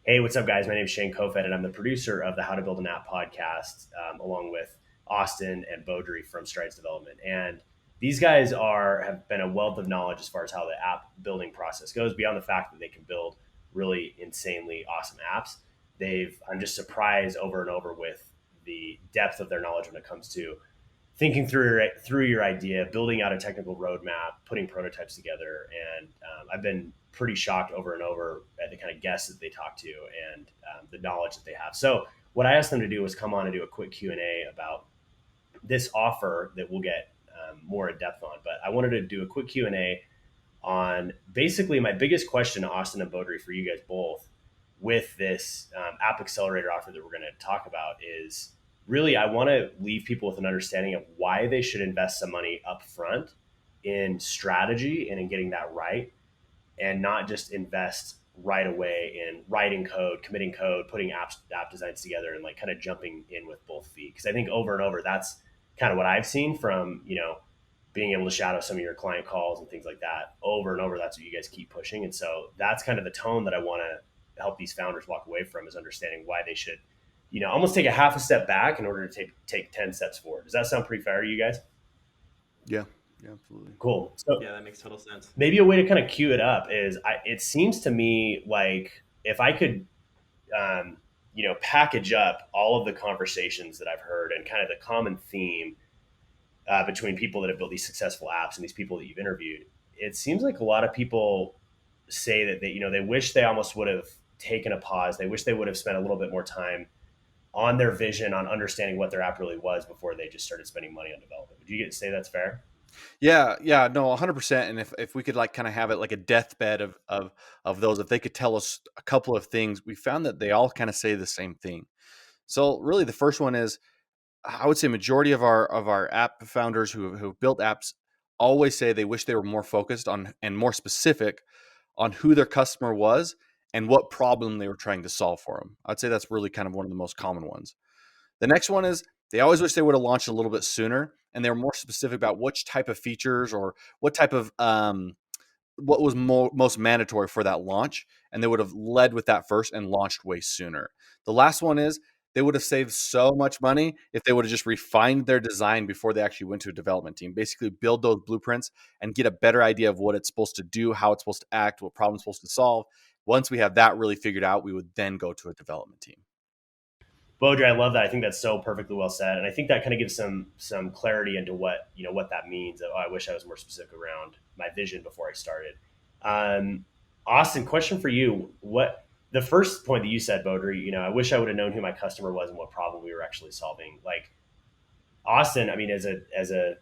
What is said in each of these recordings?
Hey, what's up, guys? My name is Shane Kofed, and I'm the producer of the How to Build an App podcast, along with Austin and Beaudry from Strides Development. And these guys have been a wealth of knowledge as far as how the app building process goes, beyond the fact that they can build really insanely awesome apps. I'm just surprised over and over with the depth of their knowledge when it comes to thinking through your idea, building out a technical roadmap, putting prototypes together, and I've been pretty shocked over and over at the kind of guests that they talk to and the knowledge that they have. So what I asked them to do was come on and do a quick Q&A about this offer that we'll get more in depth on. But I wanted to do a quick Q&A on basically my biggest question to Austin and Beaudry for you guys both with this App Accelerator offer that we're going to talk about is really I want to leave people with an understanding of why they should invest some money up front in strategy and in getting that right, and not just invest right away in writing code, committing code, putting app designs together, and like kind of jumping in with both feet. Because I think over and over, that's kind of what I've seen from being able to shadow some of your client calls and things like that. Over and over, that's what you guys keep pushing, and so that's kind of the tone that I want to help these founders walk away from, is understanding why they should, almost take a half a step back in order to take 10 steps forward. Does that sound pretty fair to you guys? Yeah, yeah, absolutely. Cool. So Yeah, that makes total sense. maybe a way to kind of cue it up is it seems to me like if I could package up all of the conversations that I've heard and kind of the common theme between people that have built these successful apps and these people that you've interviewed, it seems like a lot of people say that they wish they almost would have taken a pause. They wish they would have spent a little bit more time on their vision, on understanding what their app really was before they just started spending money on development. Would you get to say that's fair? Yeah, yeah, no, 100%. And if we could like kind of have it like a deathbed of those, if they could tell us a couple of things, we found that they all kind of say the same thing. So really, the first one is, I would say majority of our app founders who built apps always say they wish they were more focused on and more specific on who their customer was and what problem they were trying to solve for them. I'd say that's really kind of one of the most common ones. The next one is they always wish they would have launched a little bit sooner and they were more specific about which type of features or what type of what was most mandatory for that launch, and they would have led with that first and launched way sooner. The last one is they would have saved so much money if they would have just refined their design before they actually went to a development team. Basically, build those blueprints and get a better idea of what it's supposed to do, how it's supposed to act, what problem it's supposed to solve. Once we have that really figured out, we would then go to a development team. Beaudry, I love that. I think that's so perfectly well said, and I think that kind of gives some clarity into what that means. Oh, I wish I was more specific around my vision before I started. Um, Austin, question for you: What the first point that you said, Beaudry? I wish I would have known who my customer was and what problem we were actually solving. Like Austin, I mean, as a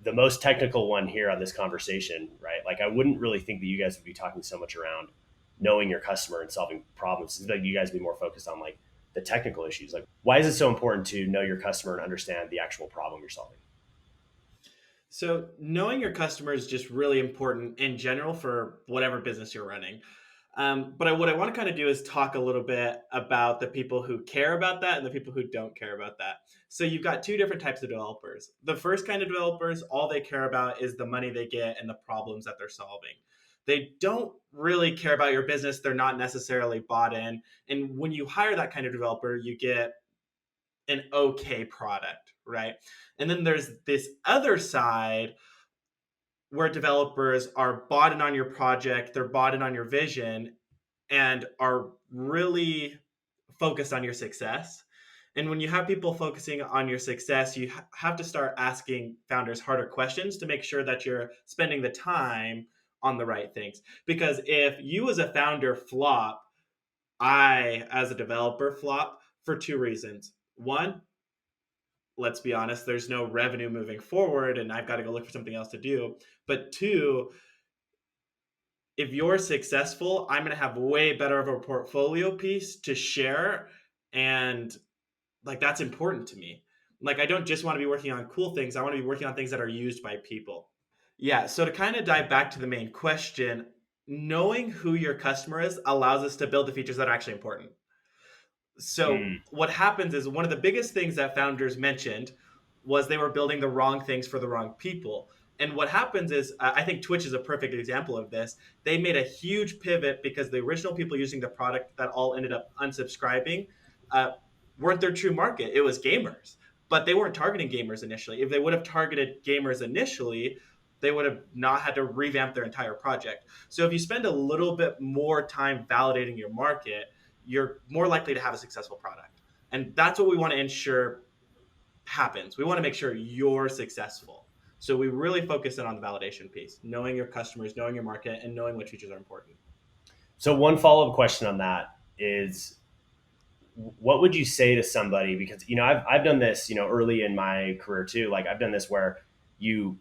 the most technical one here on this conversation, right? Like I wouldn't really think that you guys would be talking so much around knowing your customer and solving problems. It's like you guys would be more focused on like the technical issues. Like why is it so important to know your customer and understand the actual problem you're solving? So, knowing your customer is just really important in general for whatever business you're running. What I want to kind of do is talk a little bit about the people who care about that and the people who don't care about that. So, you've got two different types of developers. The first kind of developers, all they care about is the money they get and the problems that they're solving. They don't really care about your business. They're not necessarily bought in. And when you hire that kind of developer, you get an okay product, right? And then there's this other side where developers are bought in on your project, they're bought in on your vision, and are really focused on your success. And when you have people focusing on your success, you have to start asking founders harder questions to make sure that you're spending the time on the right things. Because if you as a founder flop, I as a developer flop for two reasons. One, let's be honest, there's no revenue moving forward and I've got to go look for something else to do. But two, if you're successful, I'm going to have way better of a portfolio piece to share. And like, that's important to me. Like, I don't just want to be working on cool things. I want to be working on things that are used by people. Yeah. So to kind of dive back to the main question, knowing who your customer is allows us to build the features that are actually important. So Mm, what happens is one of the biggest things that founders mentioned was they were building the wrong things for the wrong people. And what happens is, I think Twitch is a perfect example of this. They made a huge pivot because the original people using the product that all ended up unsubscribing uh, weren't their true market. It was gamers, but they weren't targeting gamers initially. If they would have targeted gamers initially, they would have not had to revamp their entire project. So if you spend a little bit more time validating your market, you're more likely to have a successful product. And that's what we want to ensure happens. We want to make sure you're successful. So we really focus in on the validation piece, knowing your customers, knowing your market, and knowing what features are important. So one follow up question on that is, what would you say to somebody? Because I've done this early in my career too. Like I've done this where you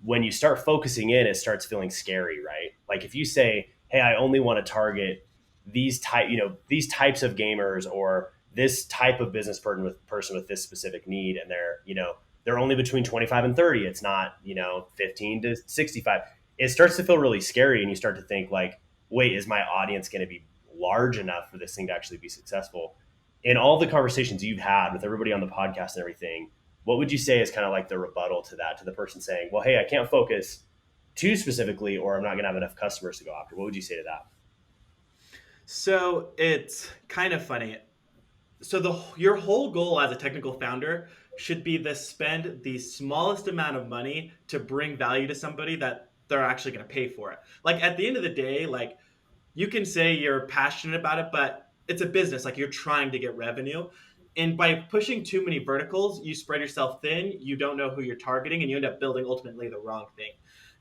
when you start focusing in, it starts feeling scary, right? Like if you say, hey, I only want to target these types of gamers, or this type of business person with this specific need, and they're only between 25 and 30. It's not 15 to 65. It starts to feel really scary, and you start to think like, wait, is my audience going to be large enough for this thing to actually be successful? In all the conversations you've had with everybody on the podcast and everything, what would you say is kind of like the rebuttal to that, to the person saying, well, hey, I can't focus too specifically, or I'm not going to have enough customers to go after? What would you say to that? So it's kind of funny. So your whole goal as a technical founder should be to spend the smallest amount of money to bring value to somebody that they're actually going to pay for it. Like at the end of the day, like you can say you're passionate about it, but it's a business. Like you're trying to get revenue. And by pushing too many verticals, you spread yourself thin. You don't know who you're targeting, and you end up building ultimately the wrong thing.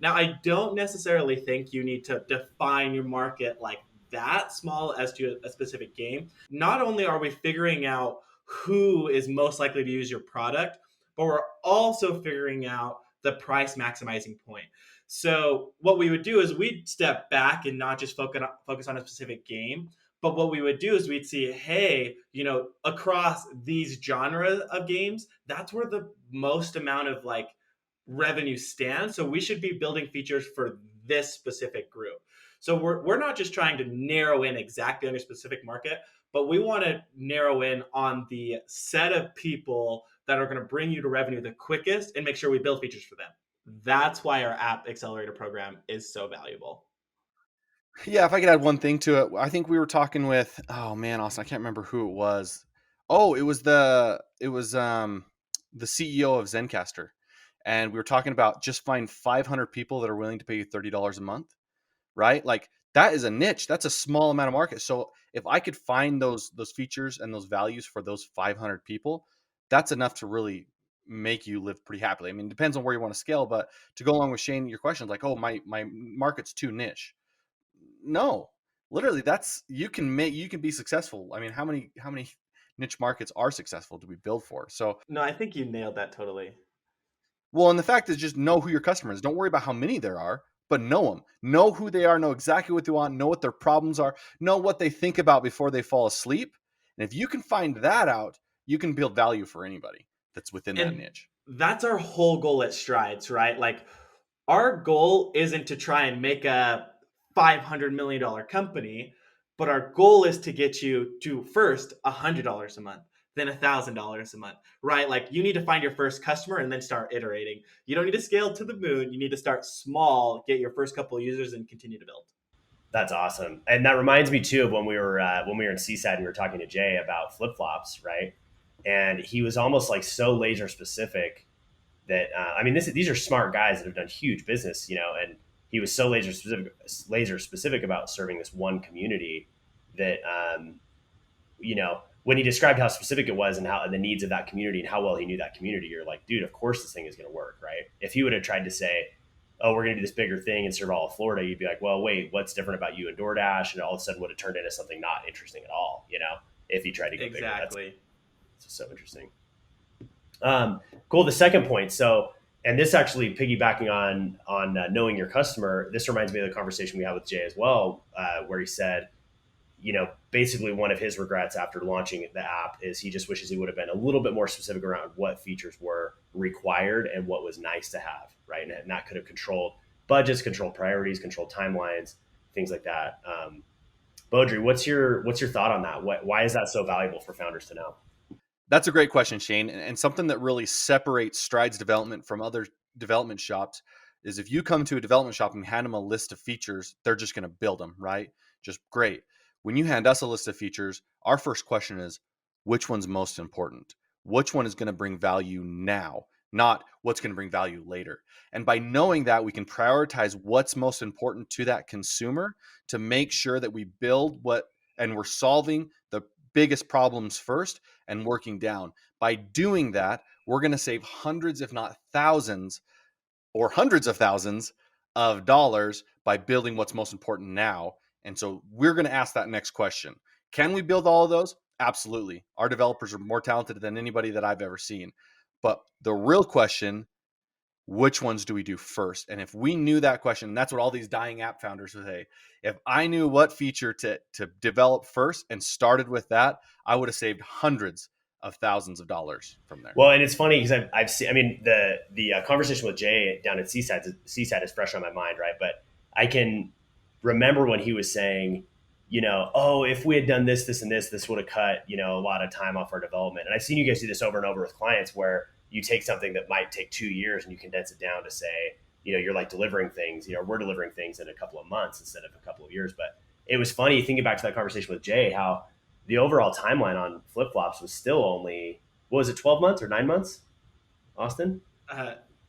Now, I don't necessarily think you need to define your market like that small as to a specific game. Not only are we figuring out who is most likely to use your product, but we're also figuring out the price maximizing point. So what we would do is we'd step back and not just focus on a specific game, but what we would do is we'd see, hey, across these genres of games, that's where the most amount of like revenue stands. So we should be building features for this specific group. So we're not just trying to narrow in exactly on your specific market, but we want to narrow in on the set of people that are going to bring you to revenue the quickest and make sure we build features for them. That's why our App Accelerator program is so valuable. Yeah, if I could add one thing to it, I think we were talking with, oh man, Austin, I can't remember who it was. Oh, it was the CEO of Zencaster. And we were talking about just find 500 people that are willing to pay you $30 a month, right? Like that is a niche. That's a small amount of market. So if I could find those features and those values for those 500 people, that's enough to really make you live pretty happily. I mean, it depends on where you want to scale, but to go along with Shane, your question is like, oh, my market's too niche. No, literally, that's you can be successful. I mean, how many niche markets are successful do we build for? So, No, I think you nailed that totally. well, and the fact is, just know who your customer is. Don't worry about how many there are, but know them. Know who they are. Know exactly what they want. Know what their problems are. Know what they think about before they fall asleep. And if you can find that out, you can build value for anybody that's within that And niche. that's our whole goal at Strides, right? Like our goal isn't to try and make a $500 million company, but our goal is to get you to first $100 a month, then $1,000 a month, right? Like you need to find your first customer and then start iterating. You don't need to scale to the moon. You need to start small, get your first couple of users, and continue to build. That's awesome. And that reminds me too of when we were in Seaside and we were talking to Jay about flip flops, right? And he was almost like so laser specific that I mean, these are smart guys that have done huge business, and he was so laser specific about serving this one community that when he described how specific it was, and how and the needs of that community and how well he knew that community, you're like, dude, of course this thing is going to work, right? If he would have tried to say, oh, we're going to do this bigger thing and serve all of Florida, you'd be like, well, wait, what's different about you and DoorDash? And all of a sudden would have turned into something not interesting at all, if he tried to go bigger. Exactly. That's so interesting. Cool. The second point. So, and this actually piggybacking on knowing your customer. This reminds me of the conversation we had with Jay as well, where he said, basically one of his regrets after launching the app is he just wishes he would have been a little bit more specific around what features were required and what was nice to have, right? And that could have controlled budgets, controlled priorities, controlled timelines, things like that. Beaudry, what's your thought on that? Why is that so valuable for founders to know? That's a great question, Shane, and something that really separates Strides development from other development shops is if you come to a development shop and hand them a list of features, they're just going to build them, right? Just great. When you hand us a list of features, our first question is, which one's most important? Which one is going to bring value now, not what's going to bring value later? And by knowing that, we can prioritize what's most important to that consumer to make sure that we build and we're solving the biggest problems first and working down. By doing that, we're going to save hundreds, if not thousands, or hundreds of thousands of dollars by building what's most important now. And so we're going to ask that next question. Can we build all of those? Absolutely. Our developers are more talented than anybody that I've ever seen. But the real question, which ones do we do first? And if we knew that question, that's what all these dying app founders would say. If I knew what feature to develop first and started with that, I would have saved hundreds of thousands of dollars from there. Well, and it's funny because I've seen. I mean, the conversation with Jay down at Seaside is fresh on my mind, right? But I can remember when he was saying, oh, if we had done this, this, and this would have cut, a lot of time off our development. And I've seen you guys do this over and over with clients where you take something that might take 2 years and you condense it down to say, you're like delivering things. We're delivering things in a couple of months instead of a couple of years. But it was funny thinking back to that conversation with Jay, how the overall timeline on flip flops was still only, what was it, 12 months or 9 months, Austin?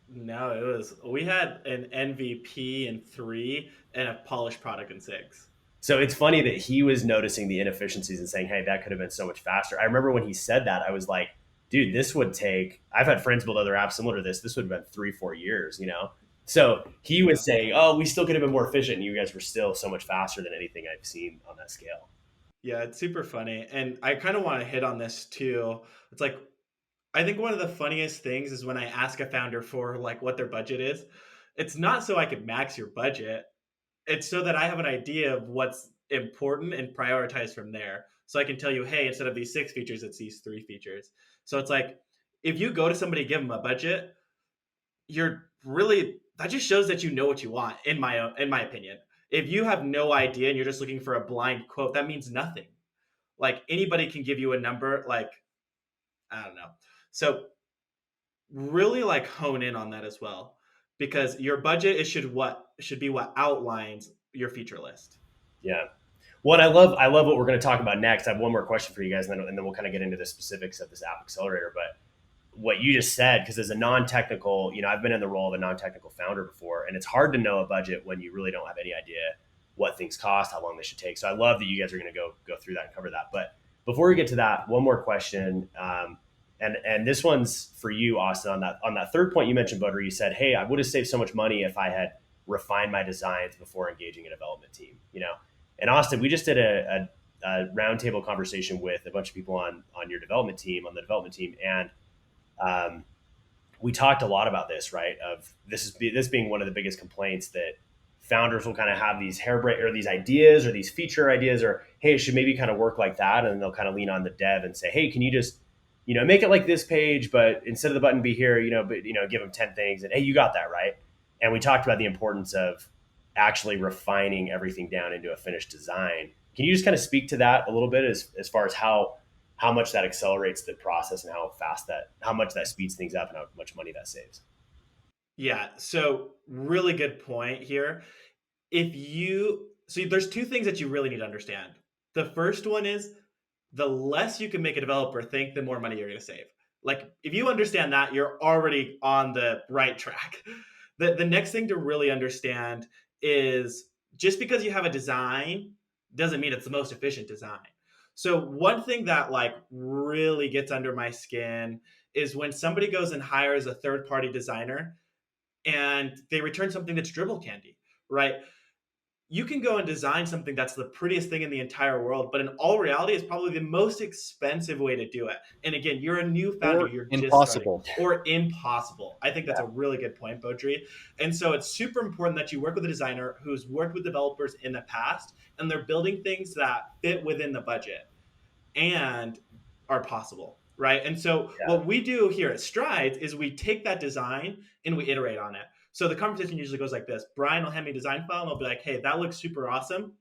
No, we had an MVP in 3 and a polished product in 6. So it's funny that he was noticing the inefficiencies and saying, hey, that could have been so much faster. I remember when he said that, I was like, dude, this would take, I've had friends build other apps similar to this. This would have been 3-4 years, So he was saying, oh, we still could have been more efficient. And you guys were still so much faster than anything I've seen on that scale. Yeah, it's super funny. And I kind of want to hit on this too. It's like, I think one of the funniest things is when I ask a founder for like what their budget is, it's not so I could max your budget. It's so that I have an idea of what's important and prioritize from there. So I can tell you, hey, instead of these 6 features, it's these 3 features. So it's like, if you go to somebody, give them a budget, that just shows that you know what you want, in my opinion. If you have no idea and you're just looking for a blind quote, that means nothing. Like anybody can give you a number, like, I don't know. So really like hone in on that as well, because your budget should be what outlines your feature list. Yeah. Well, I love what we're going to talk about next. I have one more question for you guys, and then we'll kind of get into the specifics of this App Accelerator. But what you just said, because as a non-technical, I've been in the role of a non-technical founder before, and it's hard to know a budget when you really don't have any idea what things cost, how long they should take. So I love that you guys are going to go through that and cover that. But before we get to that, one more question, and this one's for you, Austin. On that third point you mentioned, Bodri, you said, hey, I would have saved so much money if I had refined my designs before engaging a development team. And Austin, we just did a roundtable conversation with a bunch of people on your development team, and we talked a lot about this, right? Of this being one of the biggest complaints, that founders will kind of have these or these ideas or these feature ideas, or hey, it should maybe kind of work like that, and they'll kind of lean on the dev and say, hey, can you just make it like this page, but instead of the button be here, give them 10 things, and hey, you got that right. And we talked about the importance of actually refining everything down into a finished design. Can you just kind of speak to that a little bit as far as how much that accelerates the process and how much that speeds things up and how much money that saves? Yeah. So really good point here. There's 2 things that you really need to understand. The first one is the less you can make a developer think, the more money you're going to save. Like if you understand that, you're already on the right track. The next thing to really understand is just because you have a design doesn't mean it's the most efficient design. So one thing that like really gets under my skin is when somebody goes and hires a third-party designer and they return something that's dribble candy, right? You can go and design something that's the prettiest thing in the entire world, but in all reality, it's probably the most expensive way to do it. And again, you're a new founder, you're impossible. just starting, or impossible. I think that's a really good point, Bodri. And so it's super important that you work with a designer who's worked with developers in the past, and they're building things that fit within the budget and are possible, right? And so what we do here at Strides is we take that design and we iterate on it. So the conversation usually goes like this. Brian will hand me a design file and I'll be like, hey, that looks super awesome,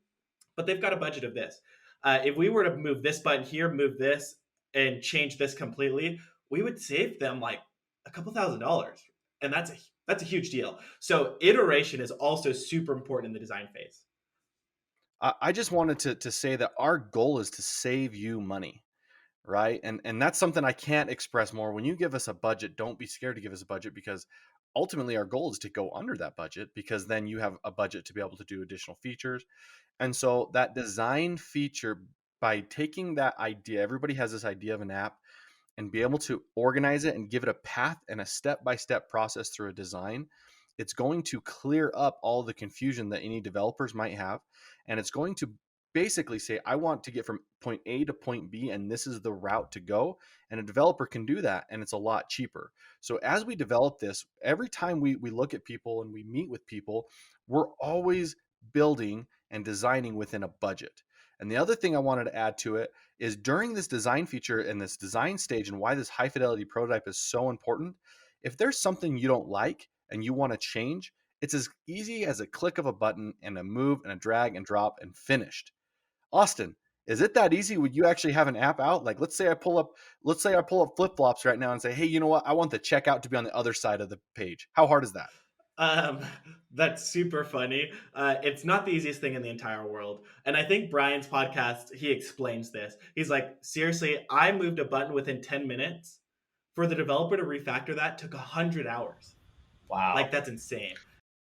but they've got a budget of this. If we were to move this button here, move this, and change this completely, we would save them like a couple $1,000s. And that's That's a huge deal. So iteration is also super important in the design phase. I just wanted to say that our goal is to save you money, right? And that's something I can't express more. When you give us a budget, don't be scared to give us a budget, because ultimately our goal is to go under that budget, because then you have a budget to be able to do additional features. And so that design feature, by taking that idea, everybody has this idea of an app, and be able to organize it and give it a path and a step-by-step process through a design, it's going to clear up all the confusion that any developers might have. And it's going to basically say, I want to get from point A to point B, and this is the route to go. And a developer can do that, and it's a lot cheaper. So as we develop this, every time we look at people and we meet with people, we're always building and designing within a budget. And the other thing I wanted to add to it is, during this design feature and this design stage, and why this high fidelity prototype is so important, if there's something you don't like and you want to change, it's as easy as a click of a button and a move and a drag and drop and finished. Austin, is it that easy? Would you actually have an app out? Like, let's say I pull up flip flops right now and say, hey, you know what? I want the checkout to be on the other side of the page. How hard is that? Um, that's super funny. It's not the easiest thing in the entire world. And I think Brian's podcast, he explains this. He's like, seriously, I moved a button within 10 minutes. For the developer to refactor that took 100 hours. Wow. Like, that's insane.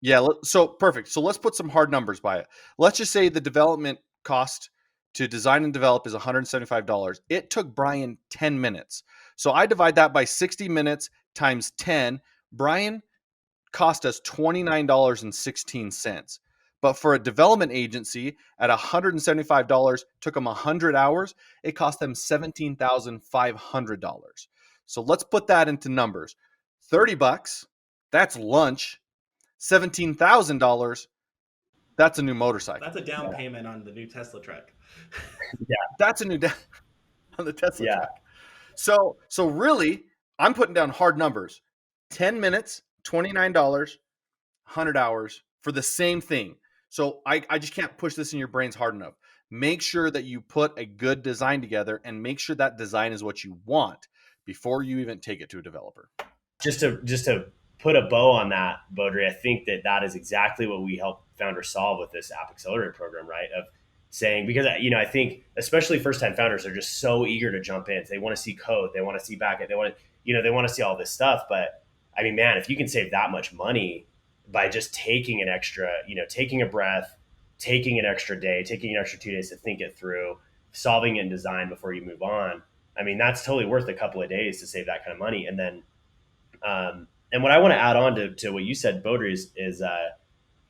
Yeah, so perfect. So let's put some hard numbers by it. Let's just say the development cost to design and develop is $175. It took Brian 10 minutes. So I divide that by 60 minutes times 10. Brian cost us $29.16. But for a development agency at $175, took them 100 hours, it cost them $17,500. So let's put that into numbers. 30 bucks, that's lunch. $17,000, that's a new motorcycle. That's a down payment on the new Tesla truck. Yeah. That's a new on the Tesla Yeah. truck. So really, I'm putting down hard numbers. 10 minutes, $29, 100 hours for the same thing. So I just can't push this in your brains hard enough. Make sure that you put a good design together, and make sure that design is what you want before you even take it to a developer. Just to put a bow on that, Bodri, I think that is exactly what we help founders solve with this App Accelerator program, right? Of saying, because I think especially first time founders are just so eager to jump in. They want to see code, they want to see backend, they want to see all this stuff. But I mean, man, if you can save that much money by just taking an extra, taking a breath, taking an extra day, taking an extra 2 days to think it through, solving it in design before you move on. I mean, that's totally worth a couple of days to save that kind of money. And then and what I want to add on to what you said, Bodri, is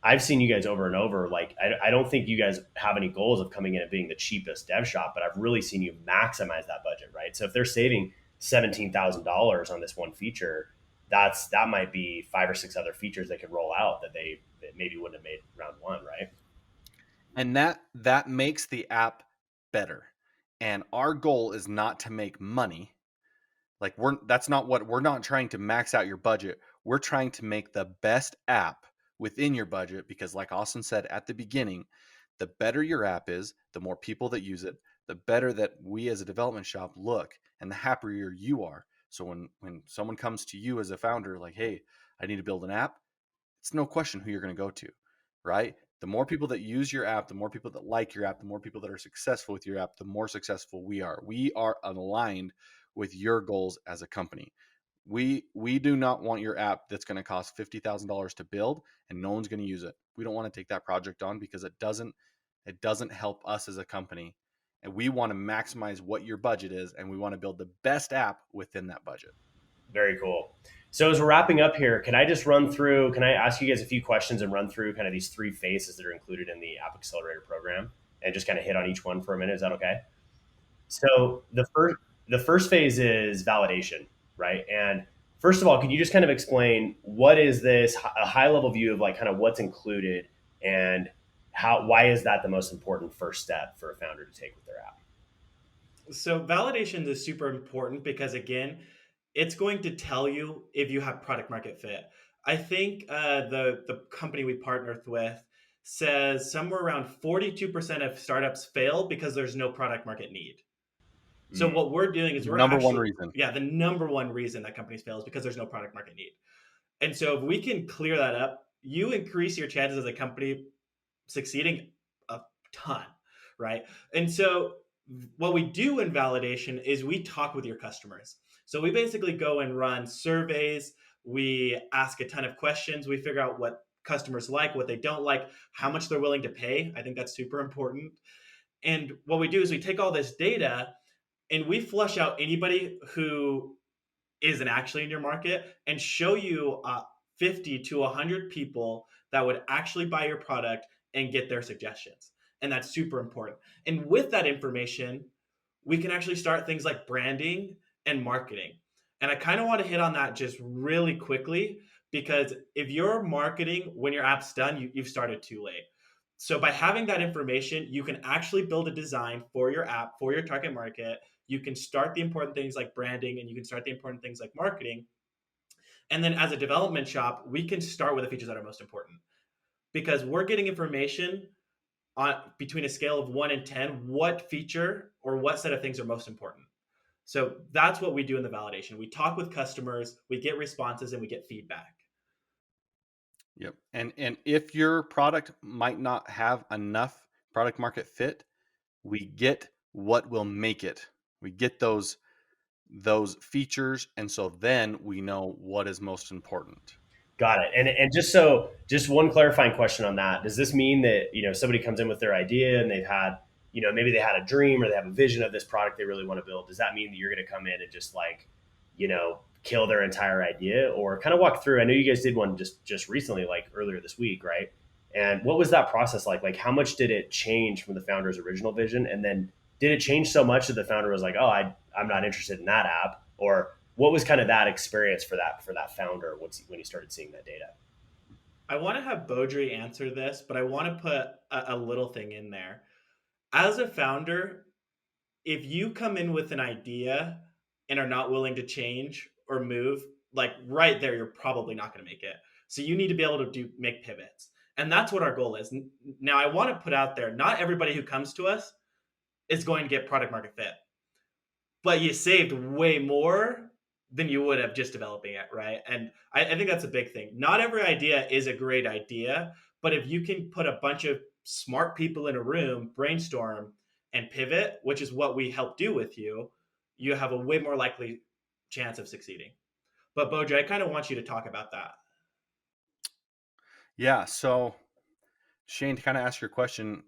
I've seen you guys over and over. Like, I don't think you guys have any goals of coming in and being the cheapest dev shop, but I've really seen you maximize that budget, right? So if they're saving $17,000 on this one feature, that might be 5 or 6 other features they could roll out that that maybe wouldn't have made round one, right? And that makes the app better. And our goal is not to make money. Like, we're not trying to max out your budget. We're trying to make the best app within your budget, because like Austin said at the beginning, the better your app is, the more people that use it, the better that we as a development shop look, and the happier you are. So when someone comes to you as a founder, like, hey, I need to build an app, it's no question who you're going to go to, right? The more people that use your app, the more people that like your app, the more people that are successful with your app, the more successful we are. We are aligned with your goals as a company. We do not want your app that's going to cost $50,000 to build and no one's going to use it. We don't want to take that project on, because it doesn't help us as a company. And we want to maximize what your budget is, and we want to build the best app within that budget. Very cool. So as we're wrapping up here, can I ask you guys a few questions and run through kind of these 3 phases that are included in the App Accelerator program, and just kind of hit on each one for a minute? Is that okay? So the first phase is validation, right? And first of all, can you just kind of explain what is this, a high level view of like kind of what's included, and why is that the most important first step for a founder to take with their app? So validation is super important because, again, it's going to tell you if you have product market fit. I think the company we partnered with says somewhere around 42% of startups fail because there's no product market need. So what we're doing is we're Number one actually, reason. yeah, the number one reason that companies fail is because there's no product market need. And so if we can clear that up, you increase your chances as a company succeeding a ton, right? And so what we do in validation is we talk with your customers. So we basically go and run surveys, we ask a ton of questions, we figure out what customers like, what they don't like, how much they're willing to pay. I think that's super important. And what we do is we take all this data and we flush out anybody who isn't actually in your market and show you 50 to 100 people that would actually buy your product and get their suggestions. And that's super important. And with that information, we can actually start things like branding and marketing. And I kind of want to hit on that just really quickly because if you're marketing when your app's done, you've started too late. So by having that information, you can actually build a design for your app, for your target market. You can start the important things like branding and you can start the important things like marketing. And then as a development shop, we can start with the features that are most important because we're getting information on between a scale of 1 and 10 what feature or what set of things are most important. So that's what we do in the validation. We talk with customers, we get responses, and we get feedback. Yep. And if your product might not have enough product market fit, we get what will make it. We get those features, and so then we know what is most important. Got it. And just one clarifying question on that. Does this mean that, somebody comes in with their idea and they've had, maybe they had a dream or they have a vision of this product they really want to build? Does that mean that you're going to come in and just like, kill their entire idea, or kind of walk through? I know you guys did one just recently, like earlier this week, right? And what was that process like? Like, how much did it change from the founder's original vision? And then did it change so much that the founder was like, oh, I'm not interested in that app? Or what was kind of that experience for that founder when he started seeing that data? I want to have Beaudry answer this, but I want to put a little thing in there. As a founder, if you come in with an idea and are not willing to change or move, like right there, you're probably not going to make it. So you need to be able to make pivots. And that's what our goal is. Now, I want to put out there, not everybody who comes to us is going to get product market fit, but you saved way more than you would have just developing it, right? And I think that's a big thing. Not every idea is a great idea, but if you can put a bunch of smart people in a room, brainstorm, and pivot, which is what we help do with you, you have a way more likely chance of succeeding. But Bojo, I kind of want you to talk about that. Yeah. So, Shane, to kind of ask your question,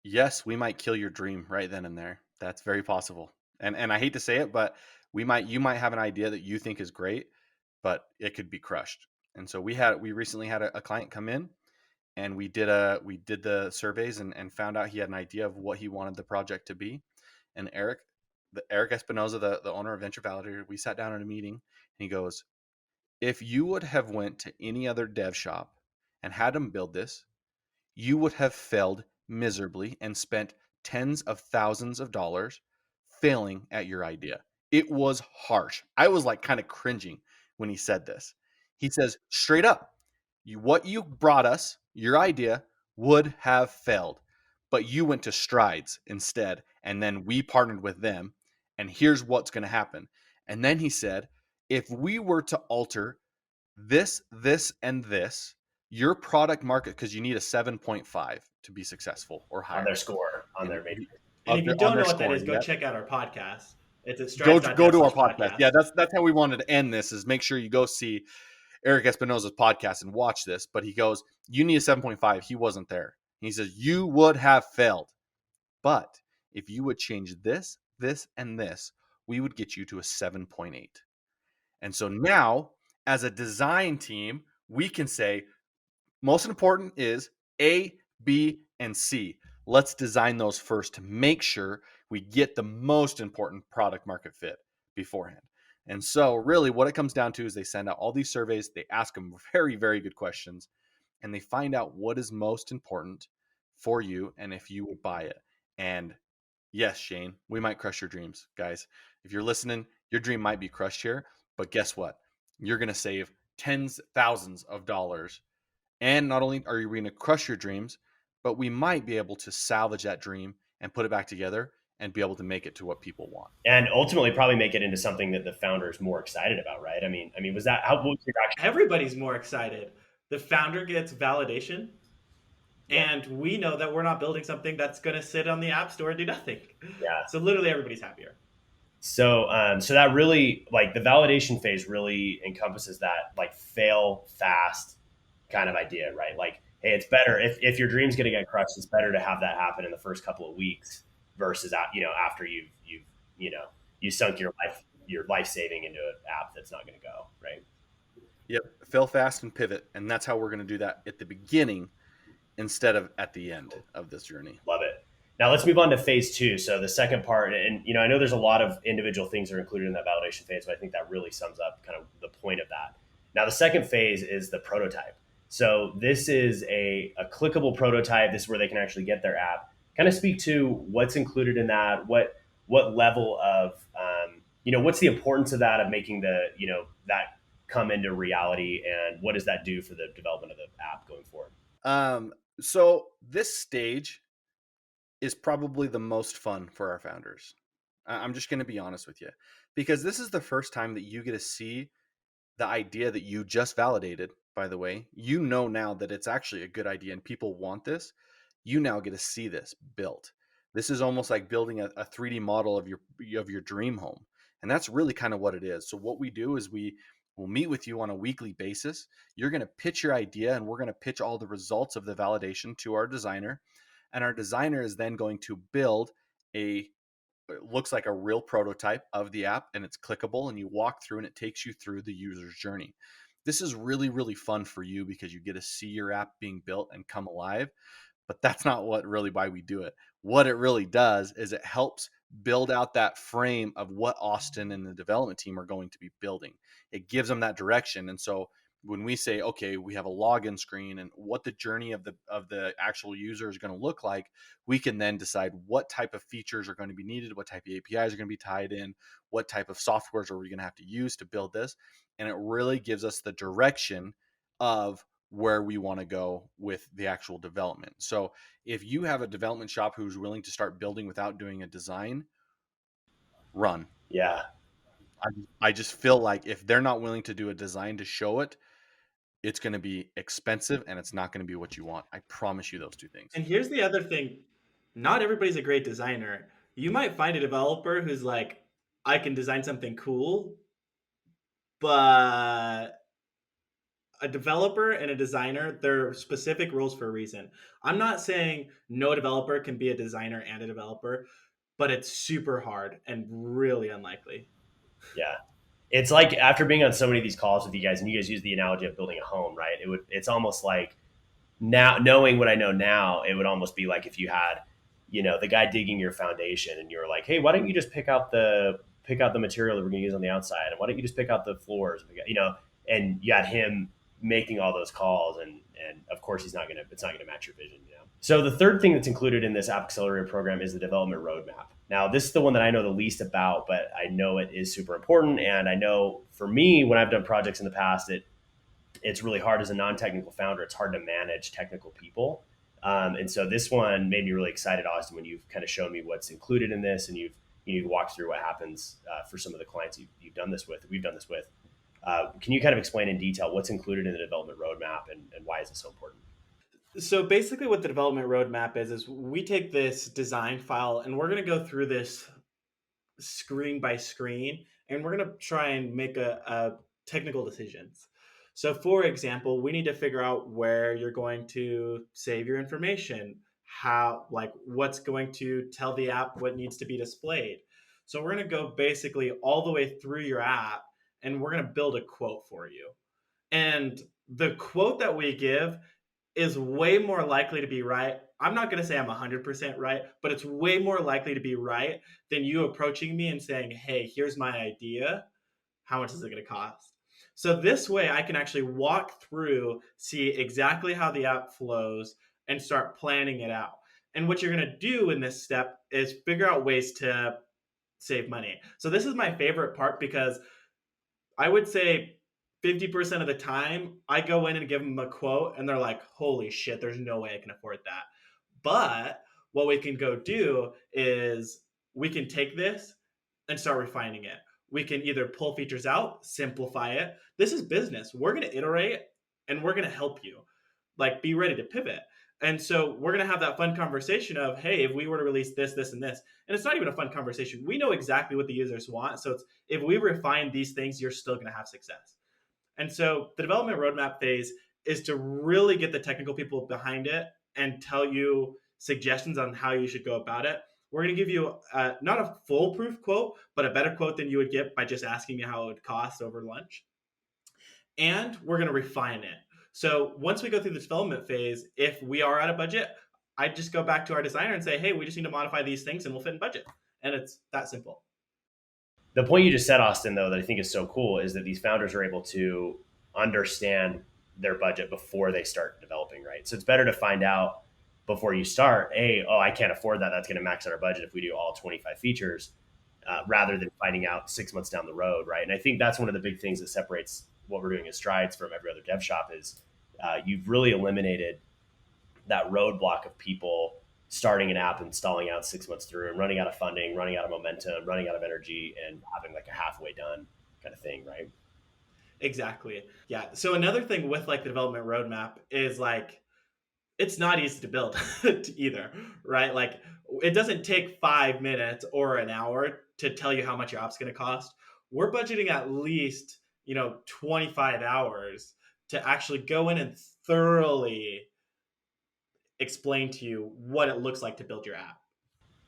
yes, we might kill your dream right then and there. That's very possible. And I hate to say it, but you might have an idea that you think is great, but it could be crushed. And so we recently had a client come in, and we did the surveys and found out he had an idea of what he wanted the project to be. And Eric Espinoza, the owner of Venture Validator, we sat down in a meeting, and he goes, if you would have went to any other dev shop and had them build this, you would have failed miserably and spent tens of thousands of dollars failing at your idea. It was harsh. I was like kind of cringing when he said this. He says straight up, what you brought us, your idea, would have failed, but you went to Strides instead, and then we partnered with them, and here's what's going to happen. And then he said, if we were to alter this, and this, your product market, because you need a 7.5 to be successful or higher On their score, on and their matrix. And if you don't know what that is, go yep. check out our podcast. It's at Go to our strides.dev/podcast. podcast. Yeah, that's how we wanted to end this, is make sure you go see Eric Espinoza's podcast and watch this. But he goes, you need a 7.5. He wasn't there. He says, you would have failed. But if you would change this, and this, we would get you to a 7.8. And so now, as a design team, we can say, most important is A, B, and C. Let's design those first to make sure we get the most important product market fit beforehand. And so really what it comes down to is they send out all these surveys, they ask them very, very good questions, and they find out what is most important for you and if you would buy it. And yes, Shane, we might crush your dreams, guys. If you're listening, your dream might be crushed here, but guess what? You're going to save tens, thousands of dollars. And not only are we going to crush your dreams, but we might be able to salvage that dream and put it back together and be able to make it to what people want. And ultimately probably make it into something that the founder is more excited about, right? I mean, was that how what was your reaction? Everybody's more excited. The founder gets validation, Yeah. and we know that we're not building something that's going to sit on the app store and do nothing. Yeah. So literally everybody's happier. So that really, like, the validation phase really encompasses that, like, fail fast kind of idea, right? Like, hey, it's better if your dream's going to get crushed, it's better to have that happen in the first couple of weeks versus after you've you sunk your life saving into an app that's not going to go right. Yep, fail fast and pivot, and that's how we're going to do that at the beginning instead of at the end of this journey. Love it. Now let's move on to phase two. So the second part, and I know there's a lot of individual things that are included in that validation phase, but I think that really sums up kind of the point of that. Now the second phase is the prototype. So this is a clickable prototype. This is where they can actually get their app. Kind of speak to what's included in that. What level of what's the importance of that, of making that come into reality, and what does that do for the development of the app going forward? So this stage is probably the most fun for our founders. I'm just going to be honest with you, because this is the first time that you get to see the idea that you just validated. By the way, now that it's actually a good idea and people want this. You now get to see this built. This is almost like building a 3D model of your dream home, and that's really kind of what it is. So what we do is we'll meet with you on a weekly basis. You're going to pitch your idea, and we're going to pitch all the results of the validation to our designer, and our designer is then going to build it looks like a real prototype of the app, and it's clickable, and you walk through and it takes you through the user's journey. This is really, really fun for you because you get to see your app being built and come alive. But that's not why we do it. What it really does is it helps build out that frame of what Austin and the development team are going to be building. It gives them that direction. And so when we say, okay, we have a login screen and what the journey of the actual user is going to look like, we can then decide what type of features are going to be needed, what type of APIs are going to be tied in, what type of softwares are we going to have to use to build this. And it really gives us the direction of where we want to go with the actual development. So if you have a development shop who's willing to start building without doing a design, run. Yeah. I just feel like if they're not willing to do a design to show it, it's going to be expensive and it's not going to be what you want. I promise you those two things. And here's the other thing. Not everybody's a great designer. You might find a developer who's like, I can design something cool, but a developer and a designer, they're specific roles for a reason. I'm not saying no developer can be a designer and a developer, but it's super hard and really unlikely. Yeah. It's like, after being on so many of these calls with you guys, and you guys use the analogy of building a home, right? It's almost like, now, knowing what I know now, it would almost be like if you had, the guy digging your foundation, and you were like, hey, why don't you just pick out the material that we're going to use on the outside, and why don't you just pick out the floors, and you had him making all those calls, and of course it's not gonna match your vision. So the third thing that's included in this App Accelerator program is the development roadmap. Now, this is the one that I know the least about, but I know it is super important, and I know for me, when I've done projects in the past, it's really hard as a non-technical founder. It's hard to manage technical people. And so this one made me really excited, Austin, when you've kind of shown me what's included in this, and you've walked through what happens for some of the clients you've done this with, we've done this with. Can you kind of explain in detail what's included in the development roadmap, and why is it so important? So basically what the development roadmap is we take this design file and we're going to go through this screen by screen, and we're going to try and make a technical decisions. So for example, we need to figure out where you're going to save your information, how, like, what's going to tell the app what needs to be displayed. So we're going to go basically all the way through your app, and we're going to build a quote for you. And the quote that we give is way more likely to be right. I'm not going to say I'm 100% right, but it's way more likely to be right than you approaching me and saying, hey, here's my idea. How much is it going to cost? So this way I can actually walk through, see exactly how the app flows, and start planning it out. And what you're going to do in this step is figure out ways to save money. So this is my favorite part, because I would say 50% of the time I go in and give them a quote and they're like, holy shit, there's no way I can afford that. But what we can go do is we can take this and start refining it. We can either pull features out, simplify it. This is business. We're going to iterate and we're going to help you. Like, be ready to pivot. And so we're going to have that fun conversation of, hey, if we were to release this, this, and this, and it's not even a fun conversation. We know exactly what the users want. So it's, if we refine these things, you're still going to have success. And so the development roadmap phase is to really get the technical people behind it and tell you suggestions on how you should go about it. We're going to give you not a foolproof quote, but a better quote than you would get by just asking me how it would cost over lunch. And we're going to refine it. So once we go through the development phase, if we are out of budget, I just go back to our designer and say, hey, we just need to modify these things and we'll fit in budget. And it's that simple. The point you just said, Austin, though, that I think is so cool is that these founders are able to understand their budget before they start developing, right? So it's better to find out before you start, hey, oh, I can't afford that. That's going to max out our budget if we do all 25 features, rather than finding out 6 months down the road, right? And I think that's one of the big things that separates what we're doing at Strides from every other dev shop is you've really eliminated that roadblock of people starting an app and stalling out 6 months through and running out of funding, running out of momentum, running out of energy, and having like a halfway done kind of thing, right? Exactly. Yeah. So another thing with like the development roadmap is like, it's not easy to build either, right? Like, it doesn't take 5 minutes or an hour to tell you how much your app's going to cost. We're budgeting at least, 25 hours to actually go in and thoroughly explain to you what it looks like to build your app.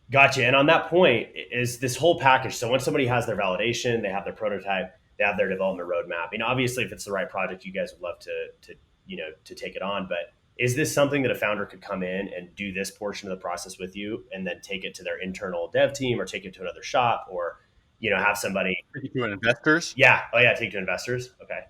Gotcha. And on that point is this whole package. So when somebody has their validation, they have their prototype, they have their development roadmap. And obviously, if it's the right project, you guys would love to take it on. But is this something that a founder could come in and do this portion of the process with you, and then take it to their internal dev team, or take it to another shop, or have somebody Take it to investors. Yeah. Oh yeah, take it to investors. Okay.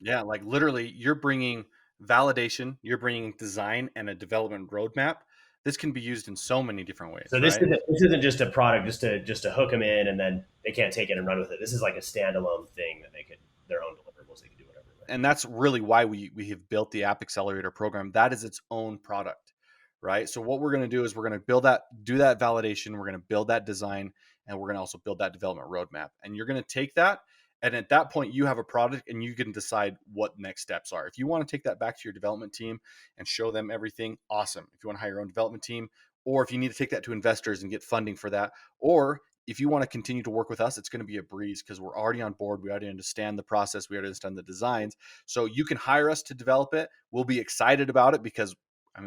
Yeah, like literally, you're bringing validation, you're bringing design and a development roadmap. This can be used in so many different ways, So this right? isn't just a product just to hook them in and then they can't take it and run with it. This is like a standalone thing that they could, their own deliverables, they can do whatever with. And that's really why we have built the App Accelerator program. That is its own product, right? So what we're going to do is we're going to do that validation, we're going to build that design, and we're going to also build that development roadmap. And you're going to take that, and at that point, you have a product and you can decide what next steps are. If you want to take that back to your development team and show them everything, awesome. If you want to hire your own development team, or if you need to take that to investors and get funding for that, or if you want to continue to work with us, it's going to be a breeze because we're already on board. We already understand the process. We already understand the designs. So you can hire us to develop it. We'll be excited about it because,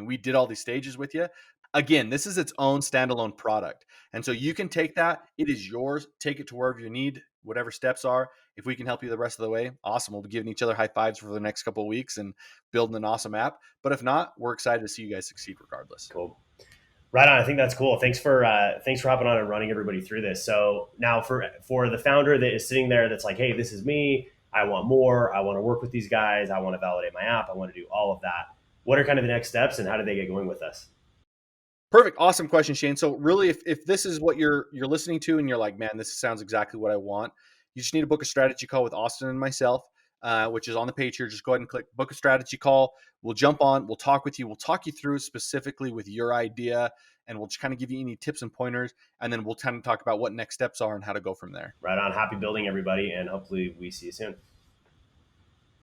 we did all these stages with you. Again, this is its own standalone product. And so you can take that. It is yours. Take it to wherever you need, whatever steps are. If we can help you the rest of the way, awesome. We'll be giving each other high fives for the next couple of weeks and building an awesome app. But if not, we're excited to see you guys succeed regardless. Cool. Right on. I think that's cool. Thanks for hopping on and running everybody through this. So now for the founder that is sitting there, that's like, hey, this is me. I want more. I want to work with these guys. I want to validate my app. I want to do all of that. What are kind of the next steps, and how do they get going with us? Perfect. Awesome question, Shane. So really, if this is what you're listening to and you're like, man, this sounds exactly what I want, you just need to book a strategy call with Austin and myself, which is on the page here. Just go ahead and click book a strategy call. We'll jump on. We'll talk with you. We'll talk you through specifically with your idea, and we'll just kind of give you any tips and pointers, and then we'll kind of talk about what next steps are and how to go from there. Right on. Happy building, everybody, and hopefully we see you soon.